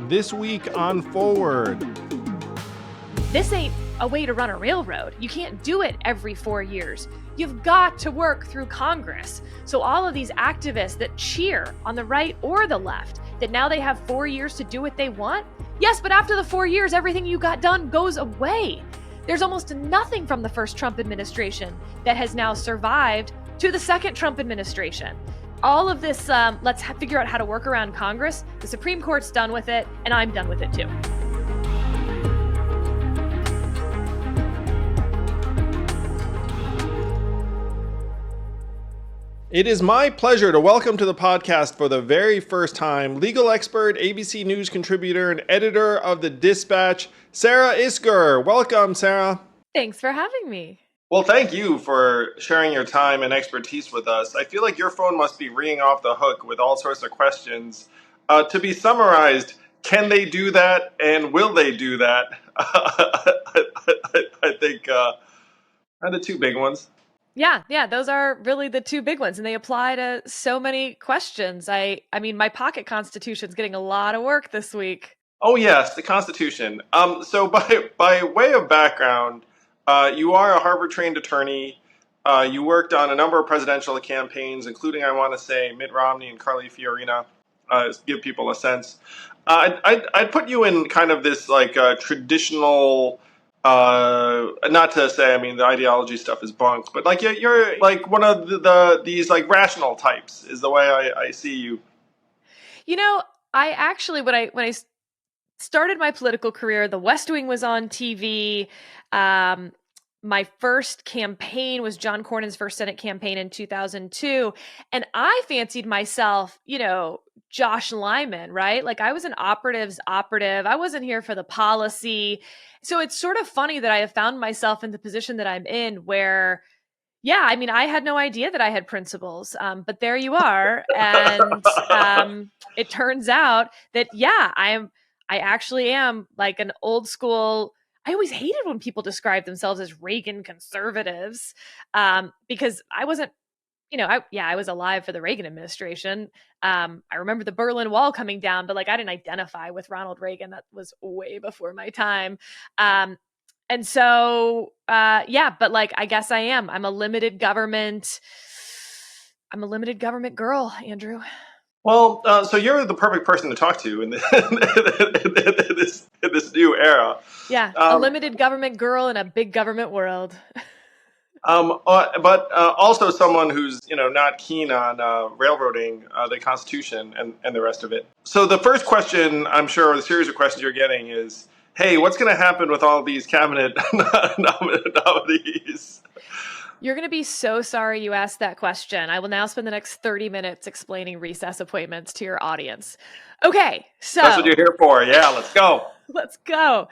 This week on Forward. This ain't a way to run a railroad. You can't do it every 4 years. You've got to work through Congress. So all of these activists that cheer on the right or the left, that now they have 4 years to do what they want. Yes, but after the 4 years, everything you got done goes away. There's almost nothing from the first Trump administration that has now survived to the second Trump administration. All of this, let's figure out how to work around Congress. The Supreme Court's done with it, and I'm done with it too. It is my pleasure to welcome to the podcast for the very first time legal expert, ABC News contributor, and editor of The Dispatch, Sarah Isgur. Welcome, Sarah. Thanks for having me. Well, thank you for sharing your time and expertise with us. I feel like your phone must be ringing off the hook with all sorts of questions. To be summarized, can they do that and will they do that? I think are the two big ones. Yeah, those are really the two big ones, and they apply to so many questions. I mean, my pocket Constitution's getting a lot of work this week. Oh yes, the Constitution. So by way of background, you are a Harvard-trained attorney. You worked on a number of presidential campaigns, including, I want to say, Mitt Romney and Carly Fiorina. Give people a sense. I'd put you in kind of this like traditional. Not to say, I mean, the ideology stuff is bunk, but like you're like one of these like rational types is the way I see you. You know, I actually when I started my political career, The West Wing was on TV. My first campaign was John Cornyn's first Senate campaign in 2002. And I fancied myself, Josh Lyman, right? Like I was an operative's operative. I wasn't here for the policy. So it's sort of funny that I have found myself in the position that I'm in where, yeah, I mean, I had no idea that I had principles, but there you are. And it turns out that, yeah, I actually am like an old school. I always hated when people describe themselves as Reagan conservatives because I wasn't, I was alive for the Reagan administration. I remember the Berlin Wall coming down, but like I didn't identify with Ronald Reagan. That was way before my time. And so, but like I guess I am. I'm a limited government girl, Andrew. Well, so you're the perfect person to talk to in this new era. Yeah, a limited government girl in a big government world. But also someone who's not keen on railroading the Constitution and the rest of it. So the first question, I'm sure, the series of questions you're getting is, hey, what's going to happen with all these cabinet nominees? You're going to be so sorry you asked that question. I will now spend the next 30 minutes explaining recess appointments to your audience. Okay, so that's what you're here for. Yeah, let's go. Let's go.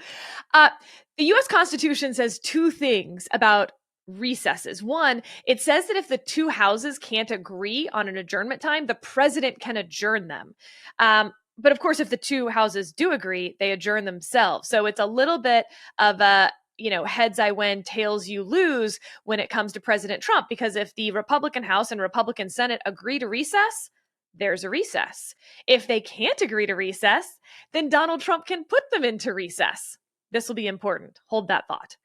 The U.S. Constitution says two things about recesses. One, it says that if the two houses can't agree on an adjournment time, the president can adjourn them. But of course, if the two houses do agree, they adjourn themselves. So it's a little bit of a heads I win, tails you lose when it comes to President Trump, because if the Republican House and Republican Senate agree to recess, there's a recess. If they can't agree to recess, then Donald Trump can put them into recess. This will be important. Hold that thought.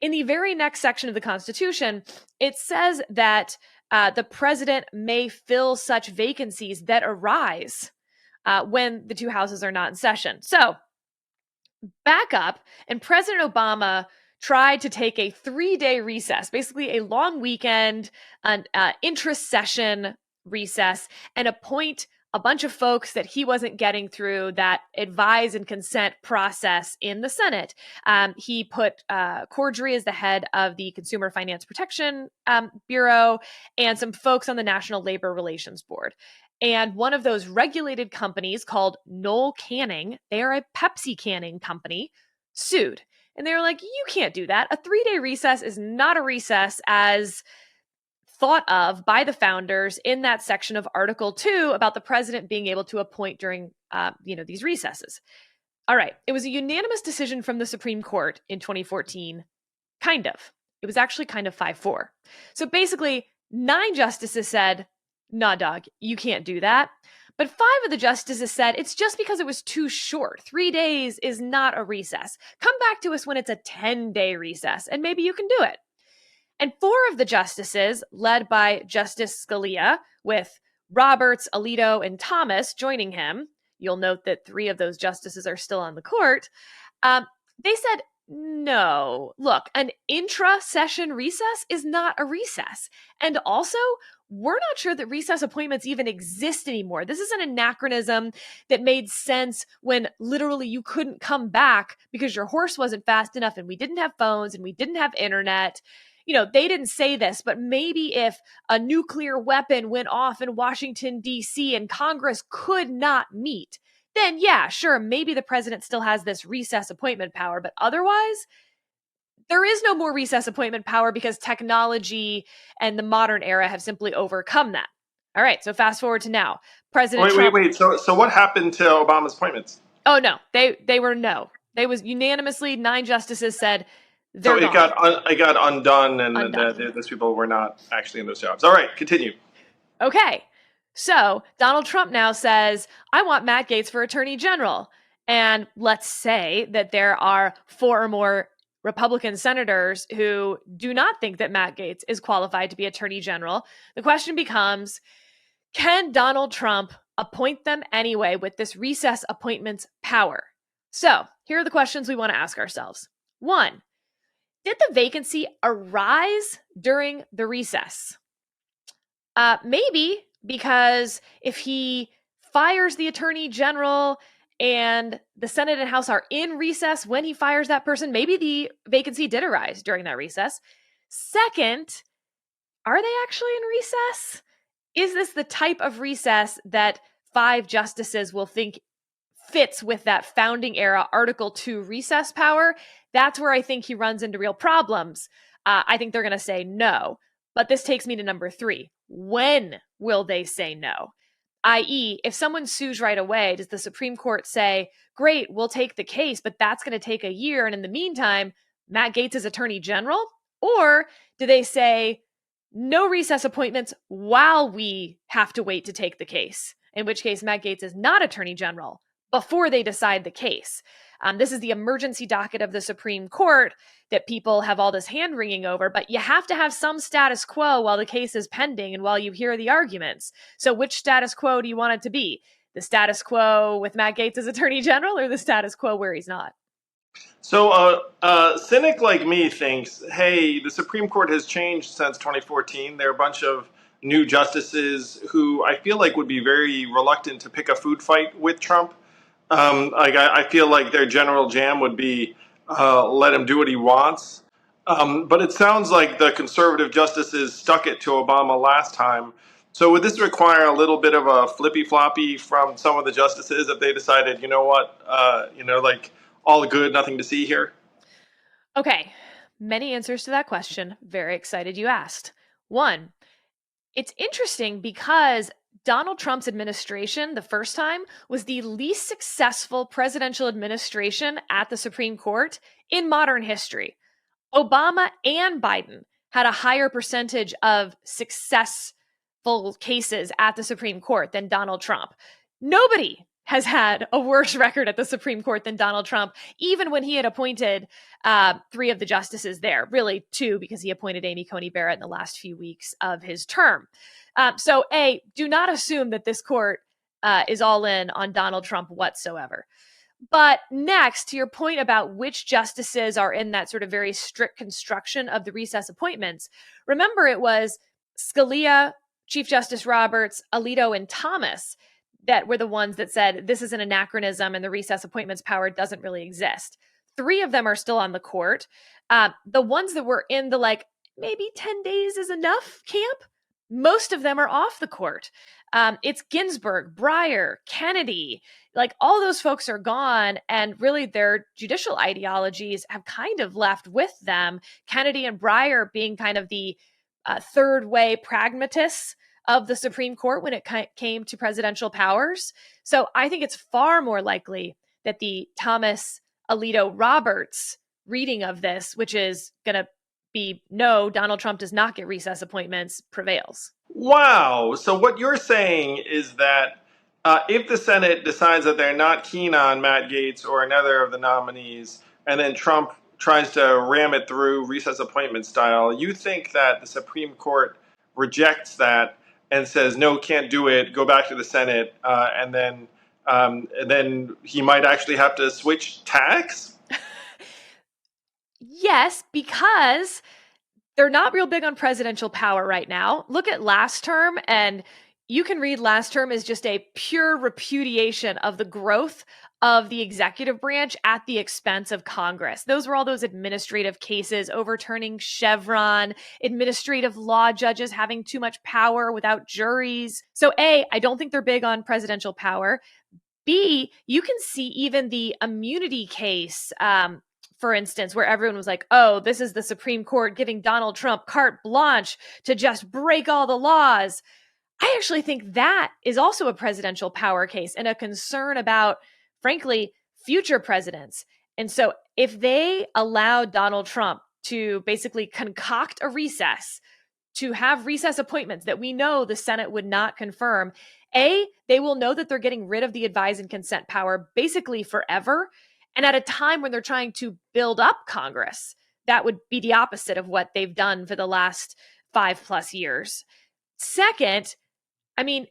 In the very next section of the Constitution, it says that the president may fill such vacancies that arise when the two houses are not in session. So back up, and President Obama tried to take a 3-day recess, basically a long weekend, an intra-session recess, and appoint a bunch of folks that he wasn't getting through that advise and consent process in the Senate. He put Cordry as the head of the Consumer Finance Protection Bureau and some folks on the National Labor Relations Board. And one of those regulated companies called Knoll Canning, they are a Pepsi canning company, sued. And they were like, you can't do that. A 3-day recess is not a recess as thought of by the founders in that section of Article 2 about the president being able to appoint during, these recesses. All right. It was a unanimous decision from the Supreme Court in 2014. Kind of. It was actually kind of 5-4. So basically, 9 justices said, nah, dog, you can't do that. But 5 of the justices said it's just because it was too short. 3 days is not a recess. Come back to us when it's a 10-day recess, and maybe you can do it. And 4 of the justices, led by Justice Scalia, with Roberts, Alito, and Thomas joining him, you'll note that 3 of those justices are still on the court, they said, no, look, an intra-session recess is not a recess. And also, we're not sure that recess appointments even exist anymore. This is an anachronism that made sense when literally you couldn't come back because your horse wasn't fast enough and we didn't have phones and we didn't have internet. You know, they didn't say this, but maybe if a nuclear weapon went off in Washington, D.C. and Congress could not meet, then yeah, sure, maybe the president still has this recess appointment power, but otherwise, there is no more recess appointment power because technology and the modern era have simply overcome that. All right, so fast forward to now. President Trump. Wait. So what happened to Obama's appointments? Oh, no, they were no. They was unanimously 9 justices said they're so it got undone, and those people were not actually in those jobs. All right, continue. Okay. So Donald Trump now says, I want Matt Gaetz for attorney general. And let's say that there are 4 or more Republican senators who do not think that Matt Gaetz is qualified to be attorney general. The question becomes, can Donald Trump appoint them anyway with this recess appointments power? So here are the questions we want to ask ourselves. 1, did the vacancy arise during the recess? Maybe, because if he fires the attorney general and the Senate and House are in recess when he fires that person, maybe the vacancy did arise during that recess. Second, are they actually in recess? Is this the type of recess that 5 justices will think fits with that founding era Article 2 recess power? That's where I think he runs into real problems. I think they're going to say no. But this takes me to number 3. When will they say no? I.e., if someone sues right away, does the Supreme Court say, great, we'll take the case, but that's going to take a year, and in the meantime, Matt Gaetz is attorney general? Or do they say, no recess appointments while we have to wait to take the case, in which case Matt Gaetz is not attorney general before they decide the case? This is the emergency docket of the Supreme Court that people have all this hand-wringing over, but you have to have some status quo while the case is pending and while you hear the arguments. So which status quo do you want it to be? The status quo with Matt Gaetz as attorney general, or the status quo where he's not? So a cynic like me thinks, hey, the Supreme Court has changed since 2014. There are a bunch of new justices who I feel like would be very reluctant to pick a food fight with Trump. I feel like their general jam would be let him do what he wants. But it sounds like the conservative justices stuck it to Obama last time. So would this require a little bit of a flippy-floppy from some of the justices if they decided, you know what, like all good, nothing to see here? Okay, many answers to that question. Very excited you asked. 1, it's interesting because Donald Trump's administration, the first time, was the least successful presidential administration at the Supreme Court in modern history. Obama and Biden had a higher percentage of successful cases at the Supreme Court than Donald Trump. Nobody has had a worse record at the Supreme Court than Donald Trump, even when he had appointed 3 of the justices there, really 2, because he appointed Amy Coney Barrett in the last few weeks of his term. So A, do not assume that this court is all in on Donald Trump whatsoever. But next, to your point about which justices are in that sort of very strict construction of the recess appointments, remember it was Scalia, Chief Justice Roberts, Alito, and Thomas that were the ones that said this is an anachronism and the recess appointments power doesn't really exist. 3 of them are still on the court. The ones that were in the maybe 10 days is enough camp, most of them are off the court. It's Ginsburg, Breyer, Kennedy, all those folks are gone, and really their judicial ideologies have kind of left with them. Kennedy and Breyer being kind of the third way pragmatists of the Supreme Court when it came to presidential powers. So I think it's far more likely that the Thomas, Alito, Roberts reading of this, which is going to be no, Donald Trump does not get recess appointments, prevails. Wow. So what you're saying is that if the Senate decides that they're not keen on Matt Gaetz or another of the nominees, and then Trump tries to ram it through recess appointment style, you think that the Supreme Court rejects that and says, no, can't do it, go back to the Senate, and then he might actually have to switch tacks? Yes, because they're not real big on presidential power right now. Look at last term, and you can read last term as just a pure repudiation of the growth of the executive branch at the expense of Congress. Those were all those administrative cases, overturning Chevron, administrative law judges having too much power without juries. So A, I don't think they're big on presidential power. B, you can see even the immunity case, for instance, where everyone was like, oh, this is the Supreme Court giving Donald Trump carte blanche to just break all the laws. I actually think that is also a presidential power case and a concern about, frankly, future presidents. And so if they allow Donald Trump to basically concoct a recess, to have recess appointments that we know the Senate would not confirm, A, they will know that they're getting rid of the advise and consent power basically forever. And at a time when they're trying to build up Congress, that would be the opposite of what they've done for the last 5+ years. Second, I mean,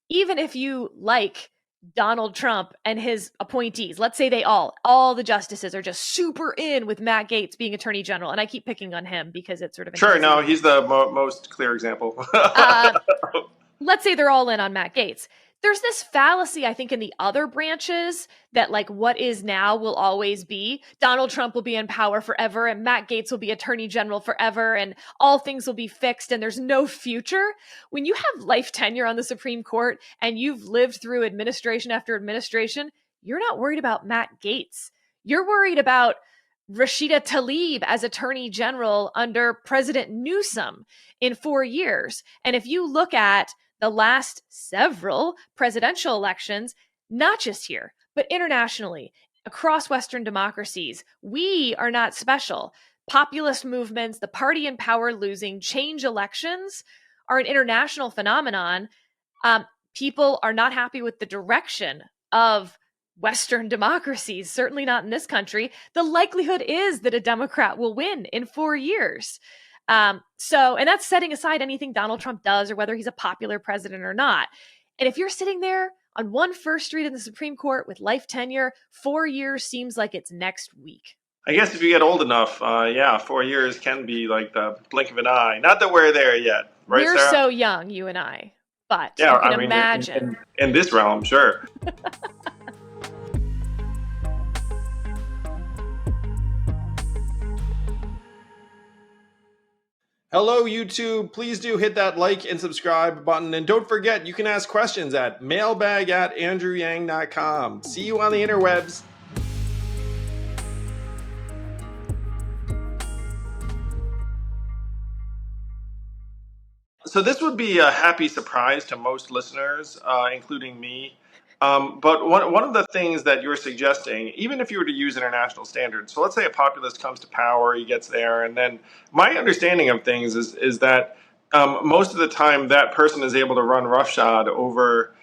even if you like Donald Trump and his appointees, let's say they all the justices are just super in with Matt Gaetz being attorney general. And I keep picking on him because it's sort of Sure, no, he's the most clear example. Let's say they're all in on Matt Gaetz. There's this fallacy, I think, in the other branches that like what is now will always be. Donald Trump will be in power forever and Matt Gaetz will be attorney general forever and all things will be fixed and there's no future. When you have life tenure on the Supreme Court and you've lived through administration after administration, you're not worried about Matt Gaetz. You're worried about Rashida Tlaib as attorney general under President Newsom in 4 years. And if you look at the last several presidential elections, not just here, but internationally, across Western democracies, we are not special. Populist movements, the party in power losing, change elections are an international phenomenon. People are not happy with the direction of Western democracies, certainly not in this country. The likelihood is that a Democrat will win in 4 years. And that's setting aside anything Donald Trump does or whether he's a popular president or not. And if you're sitting there on 1 Street in the Supreme Court with life tenure, 4 years seems like it's next week. I guess if you get old enough, 4 years can be like the blink of an eye. Not that we're there yet, right, We're Sarah? so young, you and I. But yeah, you can mean, imagine. In this realm, sure. Hello, YouTube. Please do hit that like and subscribe button. And don't forget, you can ask questions at mailbag@andrewyang.com. See you on the interwebs. So this would be a happy surprise to most listeners, including me. But one of the things that you're suggesting, even if you were to use international standards, so let's say a populist comes to power, he gets there, and then my understanding of things is that most of the time that person is able to run roughshod over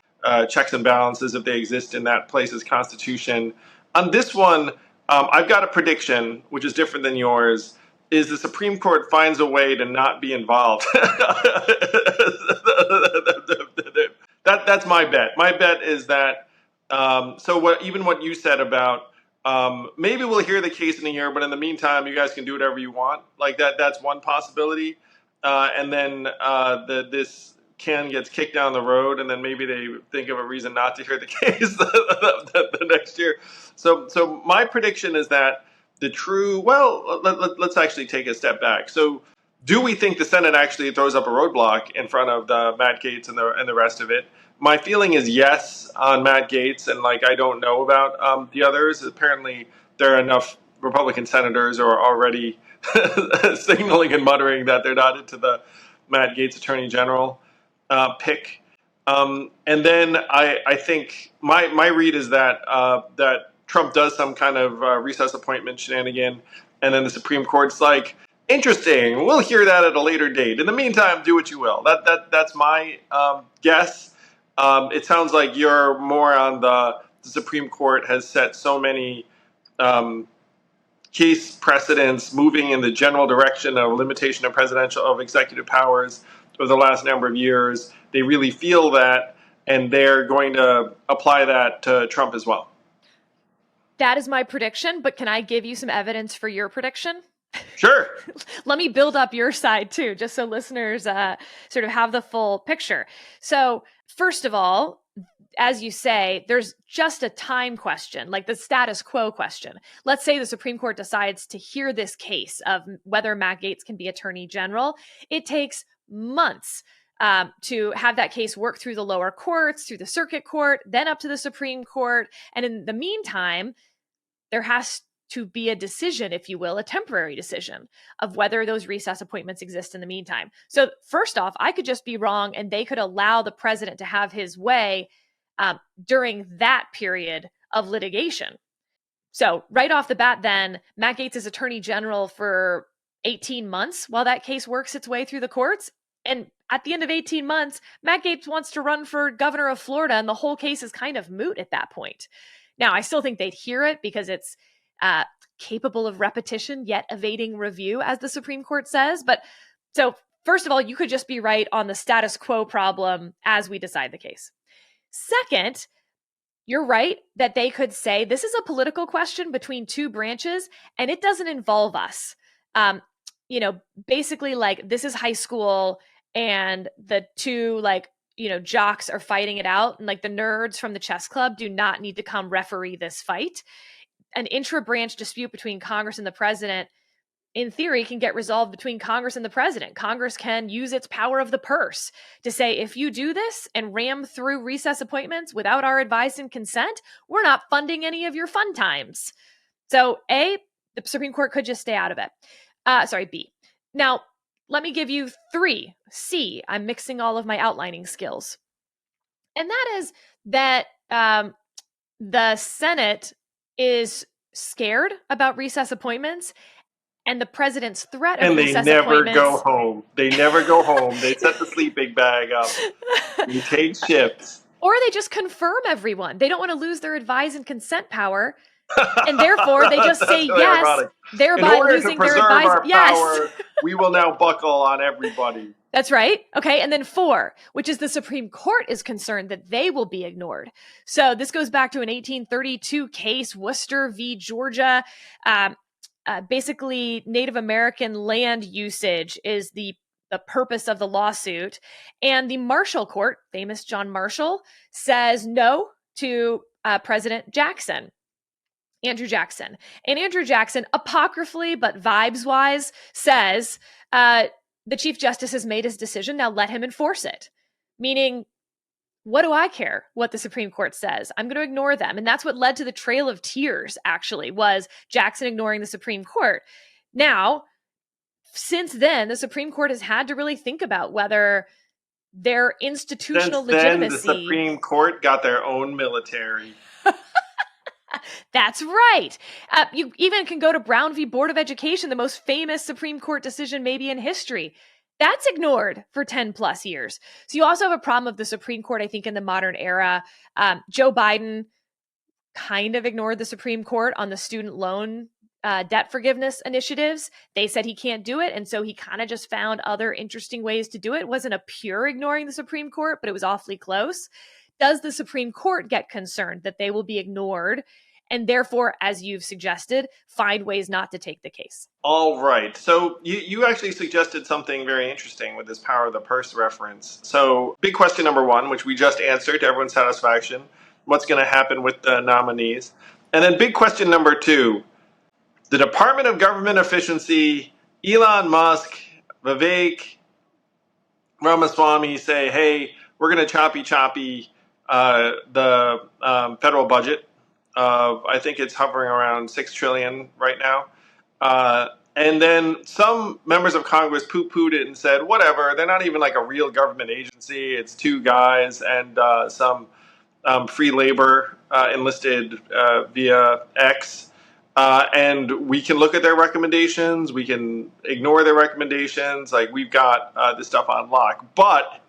checks and balances if they exist in that place's constitution. On this one, I've got a prediction, which is different than yours, is the Supreme Court finds a way to not be involved. That's my bet. My bet is that, even what you said about, maybe we'll hear the case in a year, but in the meantime, you guys can do whatever you want. Like that's one possibility. And then this can gets kicked down the road, and then maybe they think of a reason not to hear the case the next year. So my prediction is that let's actually take a step back. So do we think the Senate actually throws up a roadblock in front of the Matt Gaetz and the rest of it? My feeling is yes on Matt Gaetz, and I don't know about the others. Apparently, there are enough Republican senators who are already signaling and muttering that they're not into the Matt Gaetz Attorney General pick. And then I think my read is that Trump does some kind of recess appointment shenanigan, and then the Supreme Court's like, interesting, we'll hear that at a later date. In the meantime, do what you will. That's my guess. It sounds like you're more on the Supreme Court has set so many case precedents moving in the general direction of limitation of executive powers over the last number of years. They really feel that, and they're going to apply that to Trump as well. That is my prediction, but can I give you some evidence for your prediction? Sure. Let me build up your side too, just so listeners sort of have the full picture. So first of all, as you say, there's just a time question, like the status quo question. Let's say the Supreme Court decides to hear this case of whether Matt Gaetz can be Attorney General. It takes months to have that case work through the lower courts, through the circuit court, then up to the Supreme Court. And in the meantime, there has to be a decision, if you will, a temporary decision of whether those recess appointments exist in the meantime. So first off, I could just be wrong and they could allow the president to have his way during that period of litigation. So right off the bat, then, Matt Gaetz is Attorney General for 18 months while that case works its way through the courts. And at the end of 18 months, Matt Gaetz wants to run for governor of Florida, and the whole case is kind of moot at that point. Now, I still think they'd hear it because it's capable of repetition, yet evading review, as the Supreme Court says. But so first of all, you could just be right on the status quo problem as we decide the case. Second, you're right that they could say this is a political question between two branches and it doesn't involve us. Basically like this is high school and the two jocks are fighting it out, and like the nerds from the chess club do not need to come referee this fight. An intra-branch dispute between Congress and the president, in theory, can get resolved between Congress and the president. Congress can use its power of the purse to say, if you do this and ram through recess appointments without our advice and consent, we're not funding any of your fun times. So A, the Supreme Court could just stay out of it. B. Now, let me give you 3. C, I'm mixing all of my outlining skills. And that is that the Senate is scared about recess appointments and the president's threat of recess appointments. And they never go home. They never go home. They set the sleeping bag up. They take shifts. Or they just confirm everyone. They don't want to lose their advise and consent power. And therefore, they just say really yes, ironic. thereby losing their advice. Our power, we will now buckle on everybody. That's right. Okay. And then 4, which is the Supreme Court is concerned that they will be ignored. So this goes back to an 1832 case, Worcester v. Georgia. Basically, Native American land usage is the purpose of the lawsuit. And the Marshall Court, famous John Marshall, says no to President Jackson. Andrew Jackson. And Andrew Jackson, apocryphally, but vibes-wise, says the Chief Justice has made his decision, now let him enforce it. Meaning, what do I care what the Supreme Court says? I'm going to ignore them. And that's what led to the Trail of Tears, actually, was Jackson ignoring the Supreme Court. Now, since then, the Supreme Court has had to really think about whether their institutional legitimacy... Since then, the Supreme Court got their own military. That's right. You even can go to Brown v. Board of Education, the most famous Supreme Court decision maybe in history. That's ignored for 10 plus years. So you also have a problem of the Supreme Court, I think, in the modern era. Joe Biden kind of ignored the Supreme Court on the student loan debt forgiveness initiatives. They said he can't do it. And so he kind of just found other interesting ways to do it. It wasn't a pure ignoring the Supreme Court, but it was awfully close. Does the Supreme Court get concerned that they will be ignored and therefore, as you've suggested, find ways not to take the case? All right. So you actually suggested something very interesting with this power of the purse reference. So big question number 1, which we just answered to everyone's satisfaction, what's going to happen with the nominees? And then big question number 2, the Department of Government Efficiency, Elon Musk, Vivek Ramaswamy say, hey, we're going to choppy the federal budget. I think it's hovering around $6 trillion right now. And then some members of Congress poo-pooed it and said, whatever, they're not even like a real government agency. It's 2 guys and some free labor enlisted via X. And we can look at their recommendations. We can ignore their recommendations. Like, we've got this stuff on lock. But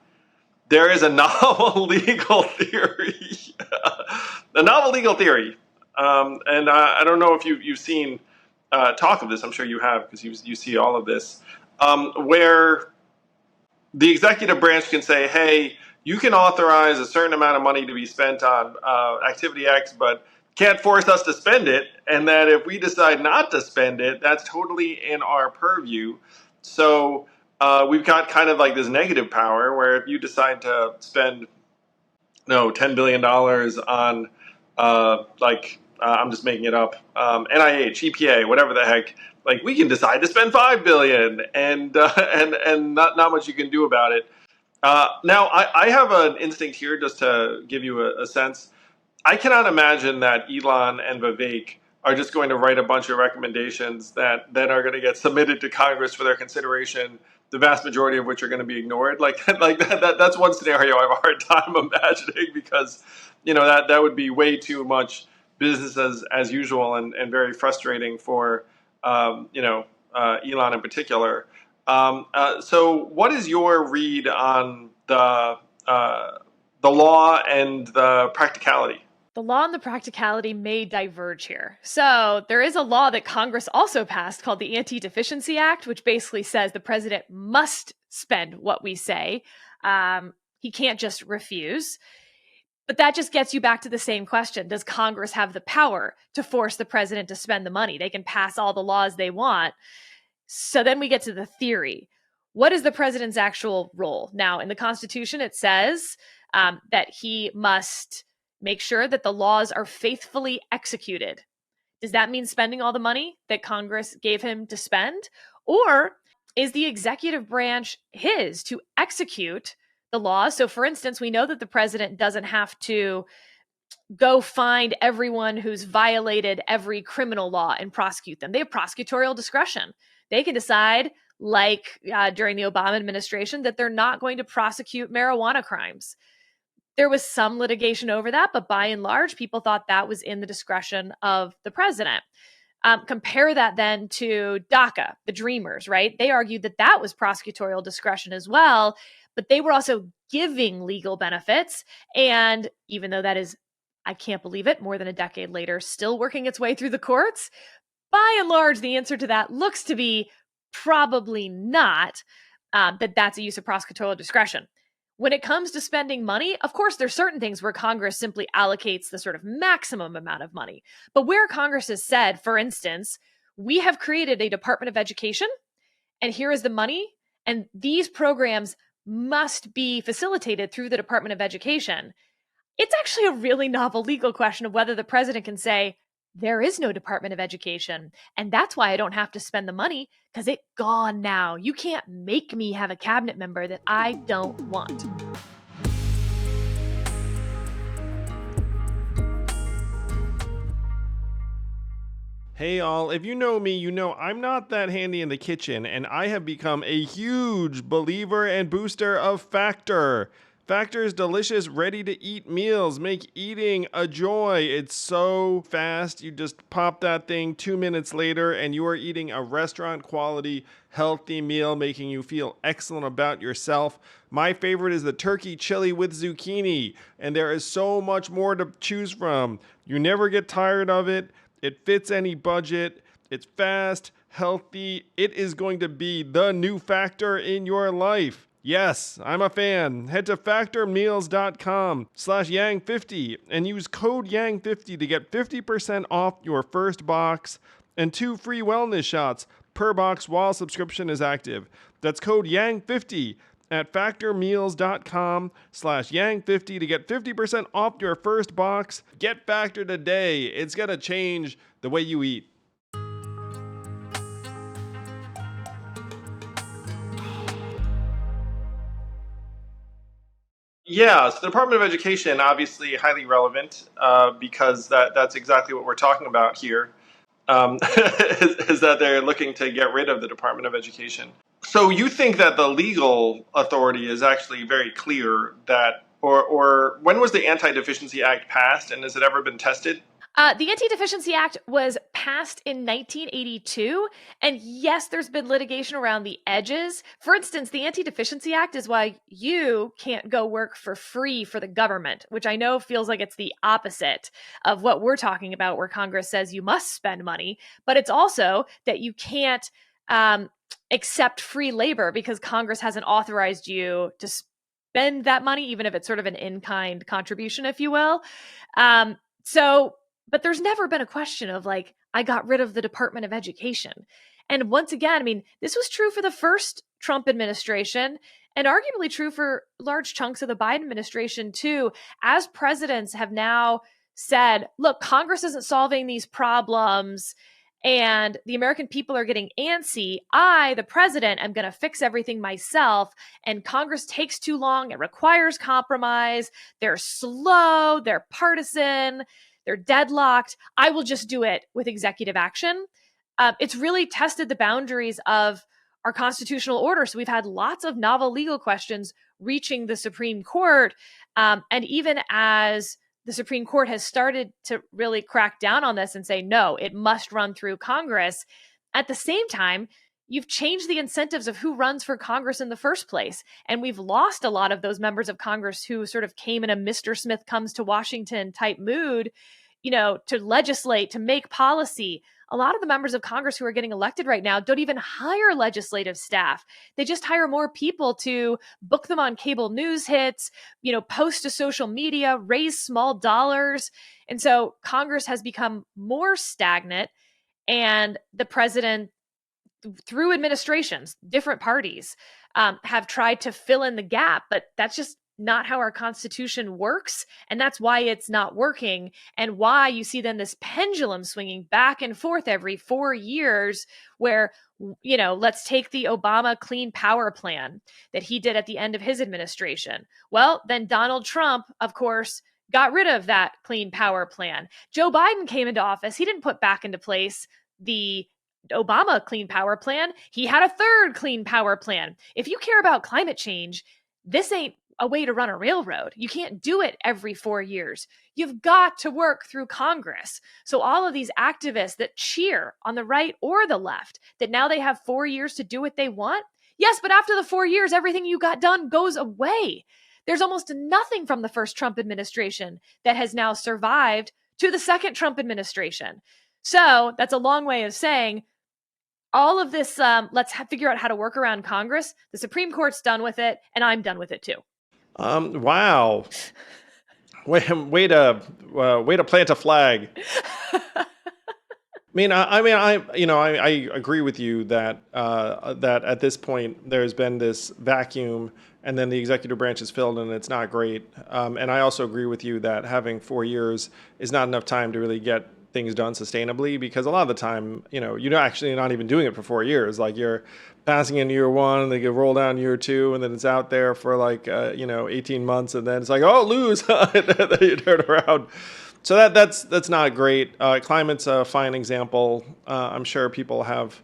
there is a novel legal theory, a novel legal theory, and I don't know if you've seen talk of this. I'm sure you have because you see all of this, where the executive branch can say, hey, you can authorize a certain amount of money to be spent on activity X, but can't force us to spend it. And that if we decide not to spend it, that's totally in our purview. So we've got kind of like this negative power where if you decide to spend $10 billion on I'm just making it up, NIH, EPA, whatever the heck, like we can decide to spend $5 billion and not much you can do about it. Now, I have an instinct here just to give you a sense. I cannot imagine that Elon and Vivek are just going to write a bunch of recommendations that then are going to get submitted to Congress for their consideration, the vast majority of which are going to be ignored. That's one scenario I have a hard time imagining because, that would be way too much business as usual and very frustrating for, Elon in particular. So what is your read on the law and the practicality? The law and the practicality may diverge here. So there is a law that Congress also passed called the Anti-Deficiency Act, which basically says the president must spend what we say. He can't just refuse. But that just gets you back to the same question. Does Congress have the power to force the president to spend the money? They can pass all the laws they want. So then we get to the theory. What is the president's actual role? Now, in the Constitution, it says that he must make sure that the laws are faithfully executed. Does that mean spending all the money that Congress gave him to spend? Or is the executive branch his to execute the laws? So, for instance, we know that the president doesn't have to go find everyone who's violated every criminal law and prosecute them. They have prosecutorial discretion. They can decide, like during the Obama administration, that they're not going to prosecute marijuana crimes. There was some litigation over that, but by and large, people thought that was in the discretion of the president. Compare that then to DACA, the Dreamers, right? They argued that that was prosecutorial discretion as well, but they were also giving legal benefits. And even though that is, I can't believe it, more than a decade later, still working its way through the courts, by and large, the answer to that looks to be probably not, that that's a use of prosecutorial discretion. When it comes to spending money, of course, there's certain things where Congress simply allocates the sort of maximum amount of money. But where Congress has said, for instance, we have created a Department of Education, and here is the money, and these programs must be facilitated through the Department of Education, it's actually a really novel legal question of whether the president can say, there is no Department of Education, and that's why I don't have to spend the money, because it's gone now. You can't make me have a cabinet member that I don't want. Hey all, if you know me, you know I'm not that handy in the kitchen, and I have become a huge believer and booster of Factor. Factor's delicious, ready-to-eat meals make eating a joy. It's so fast. You just pop that thing 2 minutes later, and you are eating a restaurant-quality, healthy meal, making you feel excellent about yourself. My favorite is the turkey chili with zucchini, and there is so much more to choose from. You never get tired of it. It fits any budget. It's fast, healthy. It is going to be the new Factor in your life. Yes, I'm a fan. Head to factormeals.com/yang50 and use code yang50 to get 50% off your first box and 2 free wellness shots per box while subscription is active. That's code yang50 at factormeals.com/yang50 to get 50% off your first box. Get Factor today. It's going to change the way you eat. Yeah, so the Department of Education, obviously highly relevant because that's exactly what we're talking about here, is that they're looking to get rid of the Department of Education. So you think that the legal authority is actually very clear that, or when was the Anti-Deficiency Act passed, and has it ever been tested? The Anti-Deficiency Act was passed in 1982, and yes, there's been litigation around the edges. For instance, the Anti-Deficiency Act is why you can't go work for free for the government, which I know feels like it's the opposite of what we're talking about, where Congress says you must spend money, but it's also that you can't accept free labor because Congress hasn't authorized you to spend that money, even if it's sort of an in-kind contribution, if you will. But there's never been a question of like, I got rid of the Department of Education. And once again, I mean, this was true for the first Trump administration and arguably true for large chunks of the Biden administration too, as presidents have now said, look, Congress isn't solving these problems and the American people are getting antsy. I, the president, am going to fix everything myself. And Congress takes too long. It requires compromise. They're slow. They're partisan. They're deadlocked. I will just do it with executive action. It's really tested the boundaries of our constitutional order. So we've had lots of novel legal questions reaching the Supreme Court. And even as the Supreme Court has started to really crack down on this and say, no, it must run through Congress. At the same time, you've changed the incentives of who runs for Congress in the first place. And we've lost a lot of those members of Congress who sort of came in a Mr. Smith comes to Washington type mood, to legislate, to make policy. A lot of the members of Congress who are getting elected right now don't even hire legislative staff. They just hire more people to book them on cable news hits, post to social media, raise small dollars. And so Congress has become more stagnant, and the president, through administrations, different parties, have tried to fill in the gap, but that's just not how our Constitution works. And that's why it's not working, and why you see then this pendulum swinging back and forth every 4 years where, let's take the Obama Clean Power Plan that he did at the end of his administration. Well, then Donald Trump, of course, got rid of that Clean Power Plan. Joe Biden came into office. He didn't put back into place the Obama Clean Power Plan. He had a third Clean Power Plan. If you care about climate change, this ain't a way to run a railroad. You can't do it every 4 years. You've got to work through Congress. So all of these activists that cheer on the right or the left, that now they have 4 years to do what they want. Yes, but after the 4 years, everything you got done goes away. There's almost nothing from the first Trump administration that has now survived to the second Trump administration. So that's a long way of saying all of this, let's figure out how to work around Congress. The Supreme Court's done with it, and I'm done with it too. Wow. Way to plant a flag. I agree with you that that at this point there's been this vacuum, and then the executive branch is filled, and it's not great. And I also agree with you that having 4 years is not enough time to really get things done sustainably, because a lot of the time, you're actually not even doing it for 4 years. Like, you're passing in year one, and they get rolled down year two, and then it's out there for 18 months, and then it's like, oh, lose, and then you turn around. So that's not great. Climate's a fine example. I'm sure people have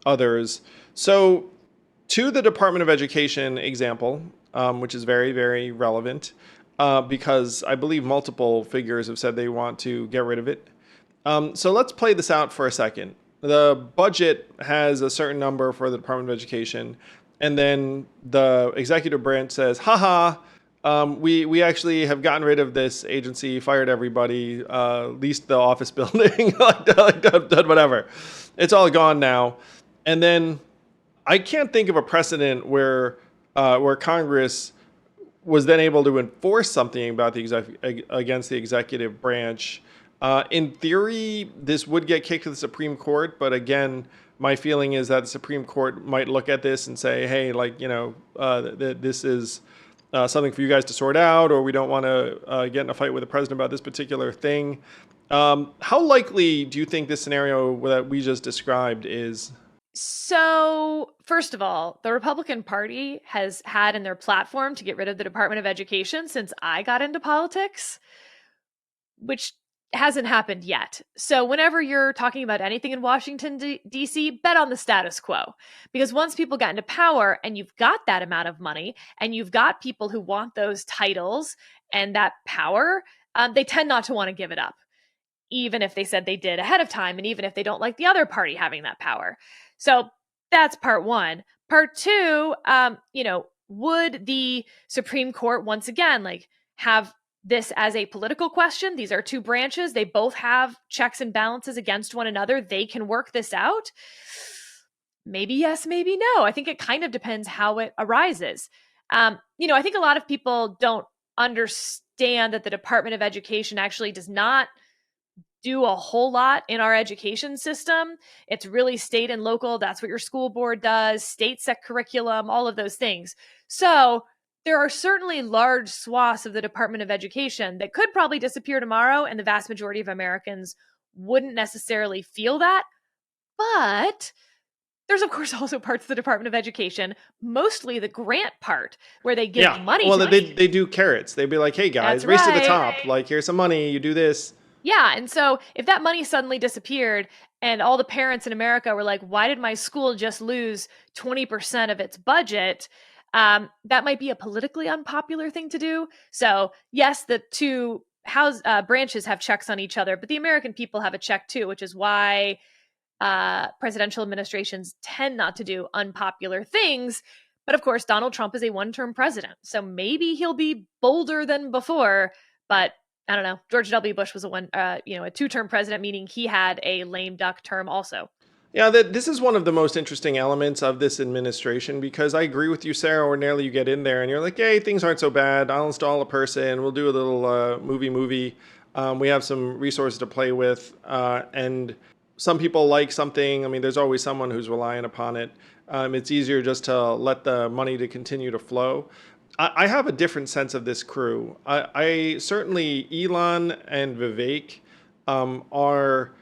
others. So to the Department of Education example, which is very, very relevant, because I believe multiple figures have said they want to get rid of it. So let's play this out for a second. The budget has a certain number for the Department of Education, and then the executive branch says, haha, we actually have gotten rid of this agency, fired everybody, leased the office building, done whatever. It's all gone now. And then I can't think of a precedent where Congress was then able to enforce something about against the executive branch. In theory, this would get kicked to the Supreme Court, but again, my feeling is that the Supreme Court might look at this and say, hey, this is something for you guys to sort out, or we don't want to get in a fight with the president about this particular thing. How likely do you think this scenario that we just described is? So, first of all, the Republican Party has had in their platform to get rid of the Department of Education since I got into politics, which hasn't happened yet. So whenever you're talking about anything in Washington, D.C., bet on the status quo. Because once people get into power and you've got that amount of money and you've got people who want those titles and that power, they tend not to want to give it up. even if they said they did ahead of time, and even if they don't like the other party having that power. So that's part one. Part two, would the Supreme Court once again have this as a political question? These are two branches. They both have checks and balances against one another. They can work this out. Maybe yes, maybe no. I think it kind of depends how it arises. I think a lot of people don't understand that the Department of Education actually does not do a whole lot in our education system. It's really state and local. That's what your school board does, state set curriculum, all of those things. So there are certainly large swaths of the Department of Education that could probably disappear tomorrow, and the vast majority of Americans wouldn't necessarily feel that. But there's, of course, also parts of the Department of Education, mostly the grant part, where they give money. Well, they do carrots. They'd be like, hey, guys, That's race to the right. top. Like, here's some money. You do this. Yeah. And so if that money suddenly disappeared and all the parents in America were like, why did my school just lose 20% of its budget? That might be a politically unpopular thing to do. So yes, the two branches have checks on each other, but the American people have a check too, which is why presidential administrations tend not to do unpopular things. But of course, Donald Trump is a one-term president, so maybe he'll be bolder than before. But I don't know. George W. Bush was a two-term president, meaning he had a lame duck term also. Yeah, this is one of the most interesting elements of this administration, because I agree with you, Sarah. Ordinarily, you get in there and you're like, hey, things aren't so bad. I'll install a person. We'll do a little movie. We have some resources to play with. And some people like something. I mean, there's always someone who's relying upon it. It's easier just to let the money to continue to flow. I have a different sense of this crew. I certainly, Elon and Vivek are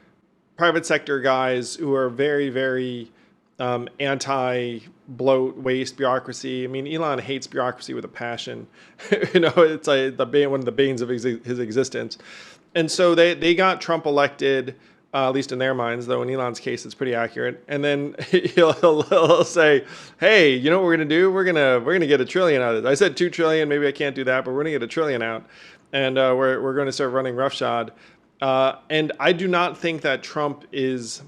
private sector guys who are very, very anti-bloat, waste, bureaucracy. I mean, Elon hates bureaucracy with a passion. It's like one of the banes of his existence. And so they got Trump elected, at least in their minds, though in Elon's case, it's pretty accurate. And then he'll say, hey, you know what we're going to do? We're going to get $1 trillion out of this. I said 2 trillion. Maybe I can't do that, but we're going to get $1 trillion out. And we're going to start running roughshod. And I do not think that Trump is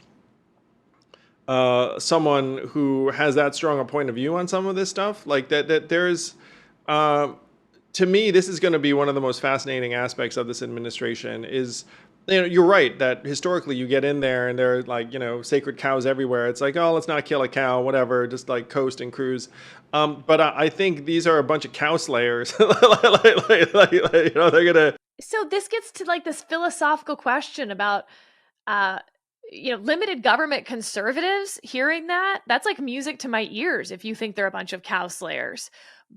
someone who has that strong a point of view on some of this stuff. Like that there's, to me, this is going to be one of the most fascinating aspects of this administration is, you're right that historically you get in there and there are like, sacred cows everywhere. It's like, oh, let's not kill a cow, whatever, just like coast and cruise. But I think these are a bunch of cow slayers. They're going to. So this gets to like this philosophical question about, limited government conservatives. Hearing that's like music to my ears if you think they're a bunch of cow slayers.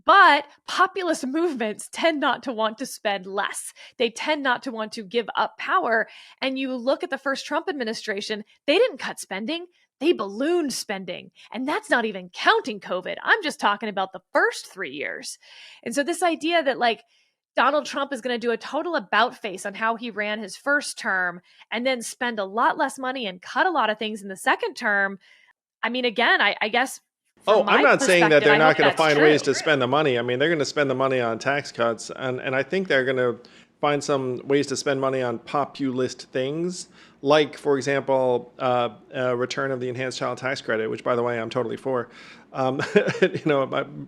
But populist movements tend not to want to spend less. They tend not to want to give up power. And you look at the first Trump administration, they didn't cut spending. They ballooned spending. And that's not even counting COVID. I'm just talking about the first 3 years. And so this idea that like Donald Trump is going to do a total about face on how he ran his first term and then spend a lot less money and cut a lot of things in the second term. I mean, again, I guess. I'm not saying that they're not going to find ways to spend the money. I mean, they're going to spend the money on tax cuts. And I think they're going to find some ways to spend money on populist things, like, for example, return of the enhanced child tax credit, which, by the way, I'm totally for,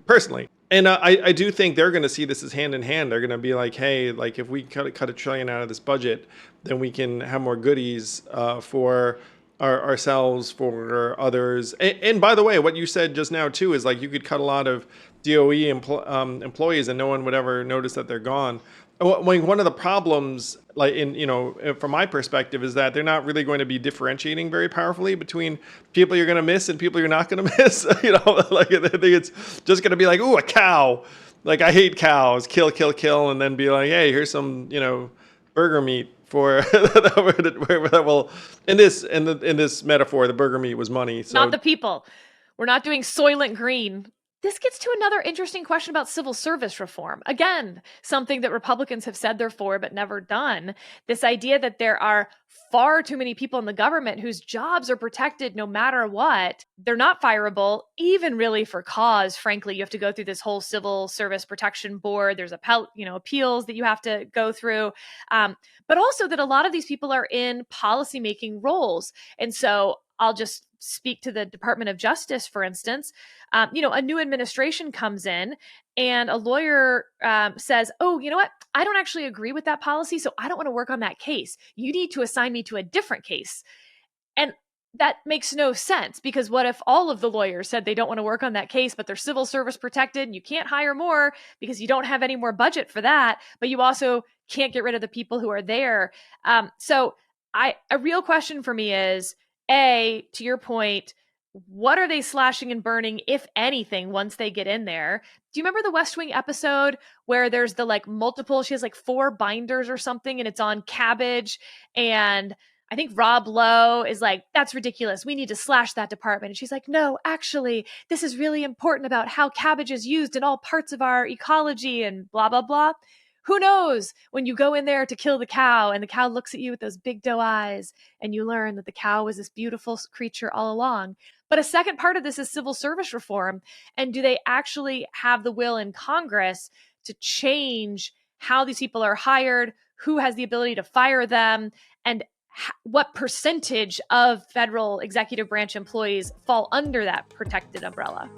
personally. And I do think they're going to see this as hand in hand. They're going to be like, hey, like if we cut $1 trillion out of this budget, then we can have more goodies for ourselves, for others. And by the way, what you said just now too is like you could cut a lot of DOE employees and no one would ever notice that they're gone. One of the problems, like from my perspective, is that they're not really going to be differentiating very powerfully between people you're going to miss and people you're not going to miss. Like I think it's just going to be like, ooh, a cow. Like I hate cows, kill, and then be like, hey, here's some burger meat. For that will in this metaphor, the burger meat was money. So. Not the people. We're not doing Soylent Green. This gets to another interesting question about civil service reform. Again, something that Republicans have said they're for but never done. This idea that there are far too many people in the government whose jobs are protected no matter what. They're not fireable, even really for cause. Frankly, you have to go through this whole civil service protection board. There's appeals that you have to go through. But also that a lot of these people are in policymaking roles. And so I'll just speak to the Department of Justice, for instance. A new administration comes in and a lawyer says, oh, you know what? I don't actually agree with that policy, so I don't want to work on that case. You need to assign me to a different case. And that makes no sense, because what if all of the lawyers said they don't want to work on that case, but they're civil service protected and you can't hire more because you don't have any more budget for that, but you also can't get rid of the people who are there. So a real question for me is, A, to your point, what are they slashing and burning, if anything, once they get in there? Do you remember the West Wing episode where there's the multiple, she has 4 binders or something, and it's on cabbage, and I think Rob Lowe is like, that's ridiculous. We need to slash that department. And she's like, no, actually, this is really important about how cabbage is used in all parts of our ecology and blah, blah, blah. Who knows when you go in there to kill the cow and the cow looks at you with those big doe eyes and you learn that the cow was this beautiful creature all along. But a second part of this is civil service reform. And do they actually have the will in Congress to change how these people are hired, who has the ability to fire them, and what percentage of federal executive branch employees fall under that protected umbrella?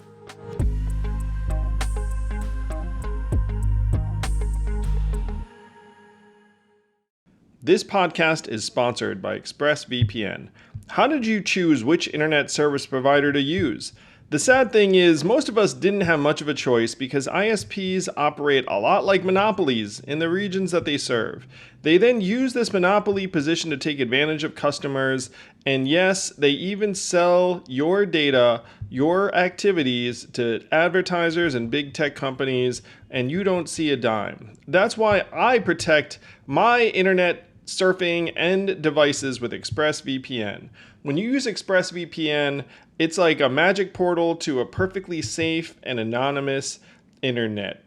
This podcast is sponsored by ExpressVPN. How did you choose which internet service provider to use? The sad thing is, most of us didn't have much of a choice because ISPs operate a lot like monopolies in the regions that they serve. They then use this monopoly position to take advantage of customers, and yes, they even sell your data, your activities to advertisers and big tech companies, and you don't see a dime. That's why I protect my internet surfing and devices with ExpressVPN. When you use ExpressVPN, it's like a magic portal to a perfectly safe and anonymous internet.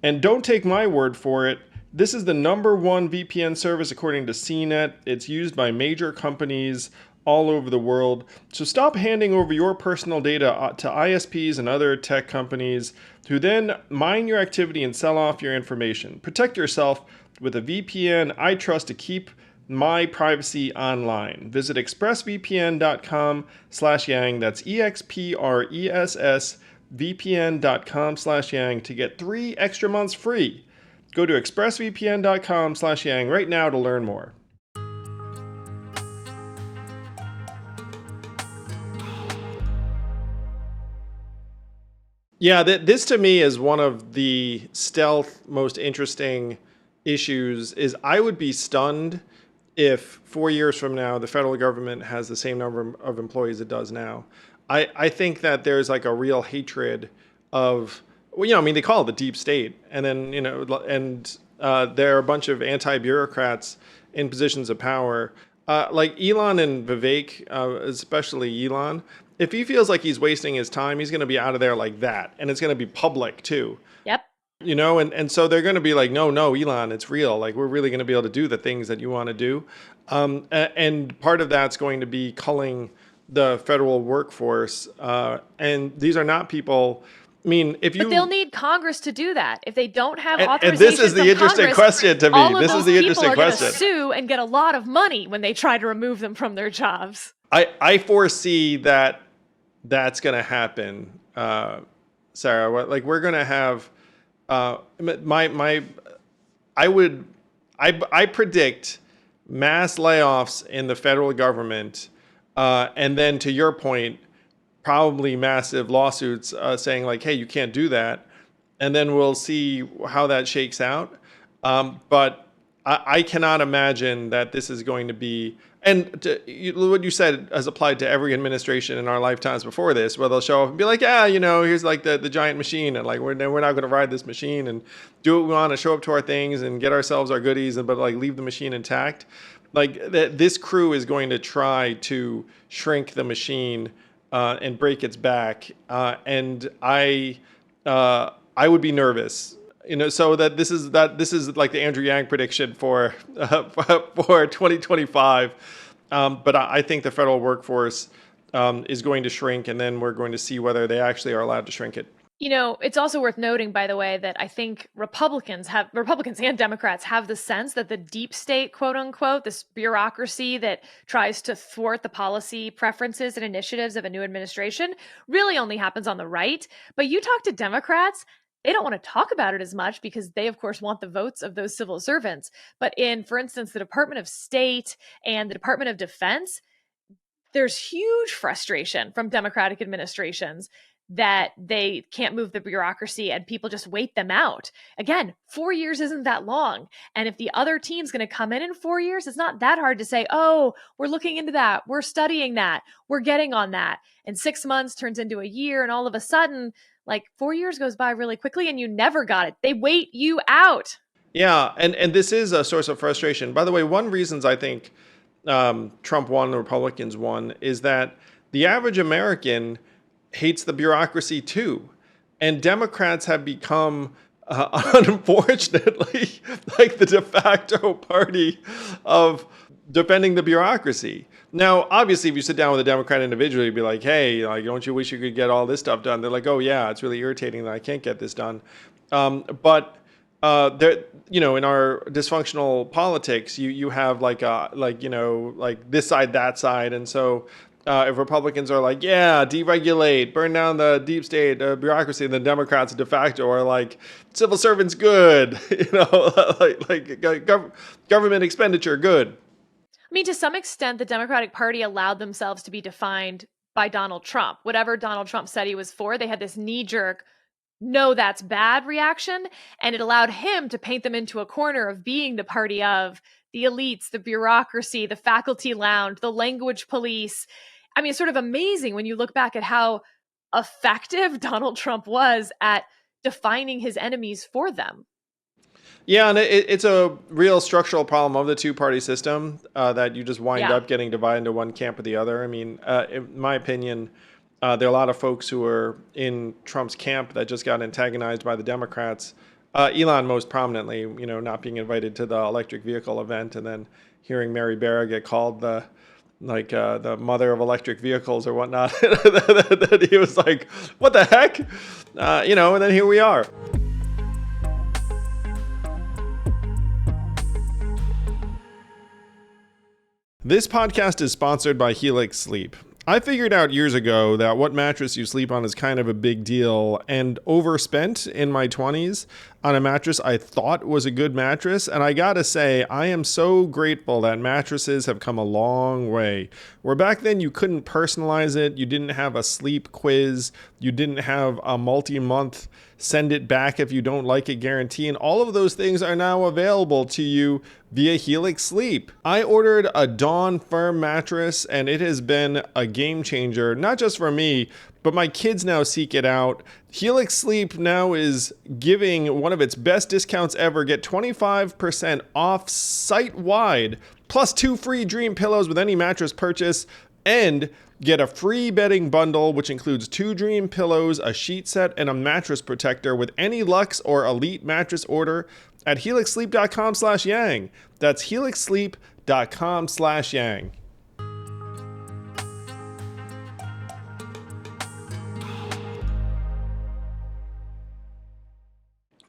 And don't take my word for it. This is the #1 VPN service according to CNET. It's used by major companies all over the world. So stop handing over your personal data to ISPs and other tech companies who then mine your activity and sell off your information. Protect yourself with a VPN I trust to keep my privacy online. Visit expressvpn.com/yang. That's expressvpn.com/yang to get 3 extra months free. Go to expressvpn.com/yang right now to learn more. Yeah, this to me is one of the stealth most interesting issues. Is I would be stunned if 4 years from now the federal government has the same number of employees it does now. I think that there's a real hatred of, they call it the deep state, and then there are a bunch of anti-bureaucrats in positions of power, like Elon and Vivek, especially Elon. If he feels like he's wasting his time, he's going to be out of there like that, and it's going to be public too. Yep. And so they're going to be like, no, Elon, it's real. We're really going to be able to do the things that you want to do. And part of that's going to be culling the federal workforce. And these are not people. But they'll need Congress to do that. If they don't have authorization, and this is the interesting question to me. This is the interesting question. Sue and get a lot of money when they try to remove them from their jobs. I foresee that that's going to happen, Sarah. We're going to have. I predict mass layoffs in the federal government, and then to your point, probably massive lawsuits saying hey, you can't do that, and then we'll see how that shakes out. But I cannot imagine that this is going to be. And what you said has applied to every administration in our lifetimes before this, where they'll show up and be like, here's the giant machine, and we're not going to ride this machine and do what we want to, show up to our things and get ourselves our goodies, but leave the machine intact. This crew is going to try to shrink the machine and break its back. And I I would be nervous. So that this is like the Andrew Yang prediction for 2025. But I think the federal workforce is going to shrink, and then we're going to see whether they actually are allowed to shrink it. It's also worth noting, by the way, that I think Republicans and Democrats have the sense that the deep state, quote unquote, this bureaucracy that tries to thwart the policy preferences and initiatives of a new administration really only happens on the right. But you talk to Democrats, they don't want to talk about it as much because they, of course, want the votes of those civil servants. But in, for instance, the Department of State and the Department of Defense, there's huge frustration from Democratic administrations that they can't move the bureaucracy and people just wait them out. Again, 4 years isn't that long. And if the other team's going to come in 4 years, it's not that hard to say, oh, we're looking into that. We're studying that. We're getting on that. And 6 months turns into a year. And all of a sudden, like 4 years goes by really quickly and you never got it. They wait you out. Yeah. And this is a source of frustration. By the way, one reasons I think Trump won, the Republicans won, is that the average American hates the bureaucracy too. And Democrats have become, unfortunately, like the de facto party of defending the bureaucracy. Now, obviously, if you sit down with a Democrat individually, you'd be like, hey, like, don't you wish you could get all this stuff done? They're like, oh, yeah, it's really irritating that I can't get this done. But there, in our dysfunctional politics, you have like this side, that side. And so if Republicans are like, yeah, deregulate, burn down the deep state bureaucracy, and the Democrats de facto are like, civil servants good, government expenditure good. I mean, to some extent, the Democratic Party allowed themselves to be defined by Donald Trump. Whatever Donald Trump said he was for, they had this knee-jerk, no, that's bad reaction. And it allowed him to paint them into a corner of being the party of the elites, the bureaucracy, the faculty lounge, the language police. I mean, it's sort of amazing when you look back at how effective Donald Trump was at defining his enemies for them. Yeah, and it's a real structural problem of the two-party system that you just wind up getting divided into one camp or the other. I mean, in my opinion, there are a lot of folks who are in Trump's camp that just got antagonized by the Democrats. Elon most prominently, not being invited to the electric vehicle event, and then hearing Mary Barra get called the mother of electric vehicles or whatnot. That he was like, what the heck? And then here we are. This podcast is sponsored by Helix Sleep. I figured out years ago that what mattress you sleep on is kind of a big deal, and overspent in my 20s on a mattress I thought was a good mattress. And I gotta say, I am so grateful that mattresses have come a long way. Where back then you couldn't personalize it, you didn't have a sleep quiz, you didn't have a multi-month send it back if you don't like it guarantee, and all of those things are now available to you via Helix Sleep. I ordered a Dawn Firm mattress, and it has been a game changer, not just for me, but my kids now seek it out. Helix Sleep now is giving one of its best discounts ever. Get 25% off site-wide, plus 2 free Dream pillows with any mattress purchase, and get a free bedding bundle, which includes 2 Dream pillows, a sheet set, and a mattress protector with any Luxe or Elite mattress order at helixsleep.com/yang. That's helixsleep.com/yang.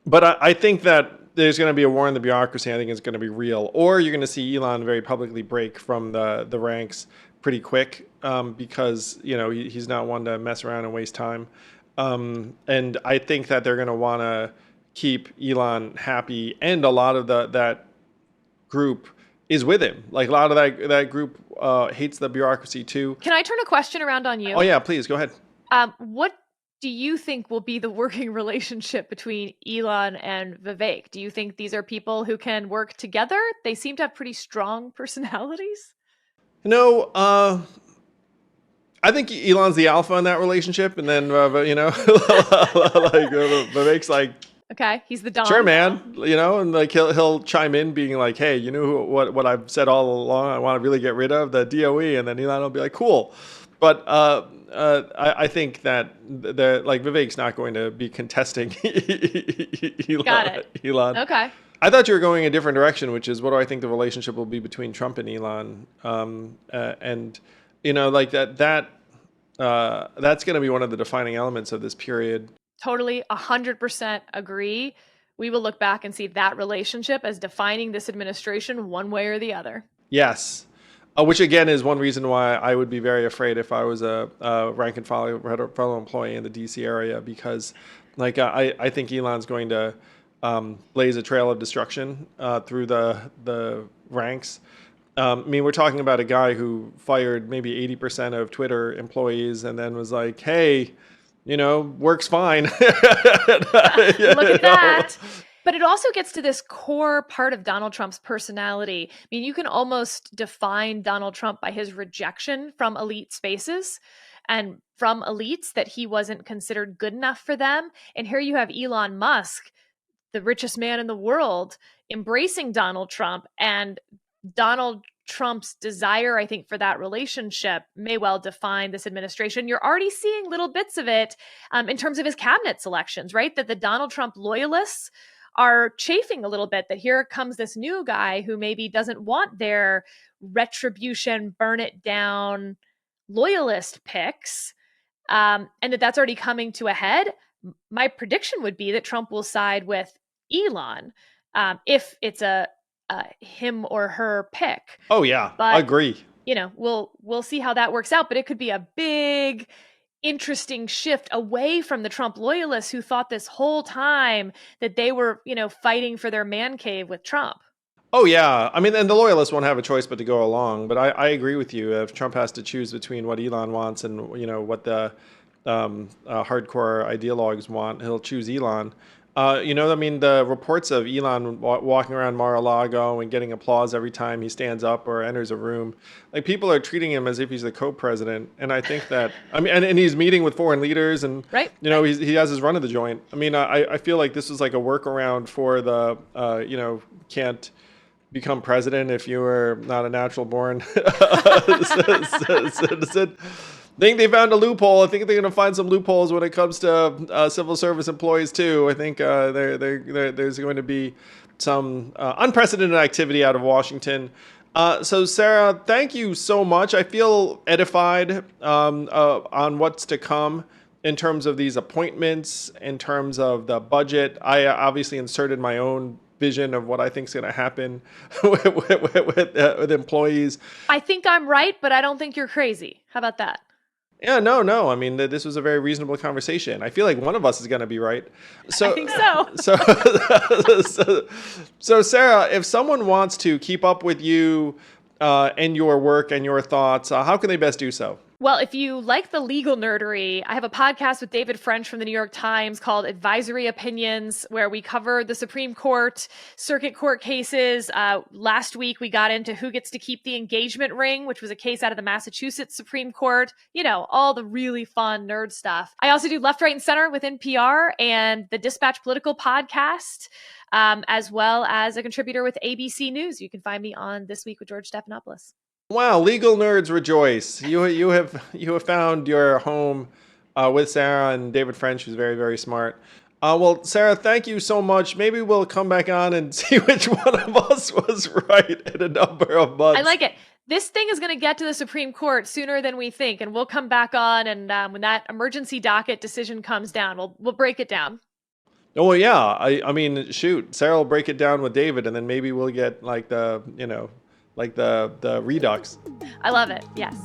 But I think that there's going to be a war in the bureaucracy. I think it's going to be real. Or you're going to see Elon very publicly break from the ranks pretty quick because, he's not one to mess around and waste time. And I think that they're going to want to keep Elon happy. And a lot of that group is with him. Like a lot of that group hates the bureaucracy too. Can I turn a question around on you? Oh, yeah, please go ahead. What do you think will be the working relationship between Elon and Vivek? Do you think these are people who can work together? They seem to have pretty strong personalities. No, I think Elon's the alpha in that relationship, and then Vivek's like, okay, he's the Don. Sure, man, and like he'll chime in, being like, hey, what I've said all along, I want to really get rid of the DOE, and then Elon will be like, cool. But I think that Vivek's not going to be contesting Elon. Got it. Elon. Okay. I thought you were going a different direction, which is what do I think the relationship will be between Trump and Elon, and like that's going to be one of the defining elements of this period. Totally, 100% agree. We will look back and see that relationship as defining this administration one way or the other. Yes. Which again is one reason why I would be very afraid if I was a rank and file employee in the DC area, because I think Elon's going to blaze a trail of destruction through the ranks. I mean, we're talking about a guy who fired maybe 80% of Twitter employees and then was like, hey, works fine. Look at that. But it also gets to this core part of Donald Trump's personality. I mean, you can almost define Donald Trump by his rejection from elite spaces and from elites that he wasn't considered good enough for them. And here you have Elon Musk, the richest man in the world, embracing Donald Trump, and Donald Trump's desire, I think, for that relationship may well define this administration. You're already seeing little bits of it in terms of his cabinet selections, right? That the Donald Trump loyalists are chafing a little bit that here comes this new guy who maybe doesn't want their retribution, burn it down loyalist picks, and that's already coming to a head. My prediction would be that Trump will side with Elon if it's a him or her pick. Oh yeah, I agree. We'll see how that works out, but it could be a big, interesting shift away from the Trump loyalists who thought this whole time that they were, fighting for their man cave with Trump. Oh yeah, I mean, and the loyalists won't have a choice but to go along. But I agree with you. If Trump has to choose between what Elon wants and what the hardcore ideologues want, he'll choose Elon. I mean, the reports of Elon walking around Mar-a-Lago and getting applause every time he stands up or enters a room, like people are treating him as if he's the co-president. And I think that, I mean, and he's meeting with foreign leaders and, right. He has his run of the joint. I mean, I feel like this is like a workaround for the, can't become president if you were not a natural born citizen. I think they found a loophole. I think they're going to find some loopholes when it comes to civil service employees too. I think there's going to be some unprecedented activity out of Washington. So Sarah, thank you so much. I feel edified on what's to come in terms of these appointments, in terms of the budget. I obviously inserted my own vision of what I think is going to happen with employees. I think I'm right, but I don't think you're crazy. How about that? Yeah, no. I mean, this was a very reasonable conversation. I feel like one of us is going to be right. So, I think so. So, Sarah, if someone wants to keep up with you and your work and your thoughts, how can they best do so? Well, if you like the legal nerdery, I have a podcast with David French from the New York Times called Advisory Opinions, where we cover the Supreme Court, circuit court cases. Last week, we got into who gets to keep the engagement ring, which was a case out of the Massachusetts Supreme Court. All the really fun nerd stuff. I also do Left, Right, and Center with NPR and the Dispatch Political Podcast, as well as a contributor with ABC News. You can find me on This Week with George Stephanopoulos. Wow, legal nerds rejoice. You have found your home with Sarah and David French, who's very, very smart. Well, Sarah, thank you so much. Maybe we'll come back on and see which one of us was right in a number of months. I like it. This thing is going to get to the Supreme Court sooner than we think, and we'll come back on, and when that emergency docket decision comes down, we'll break it down. Oh, well, yeah. I mean, shoot, Sarah will break it down with David, and then maybe we'll get like the redux. I love it. Yes.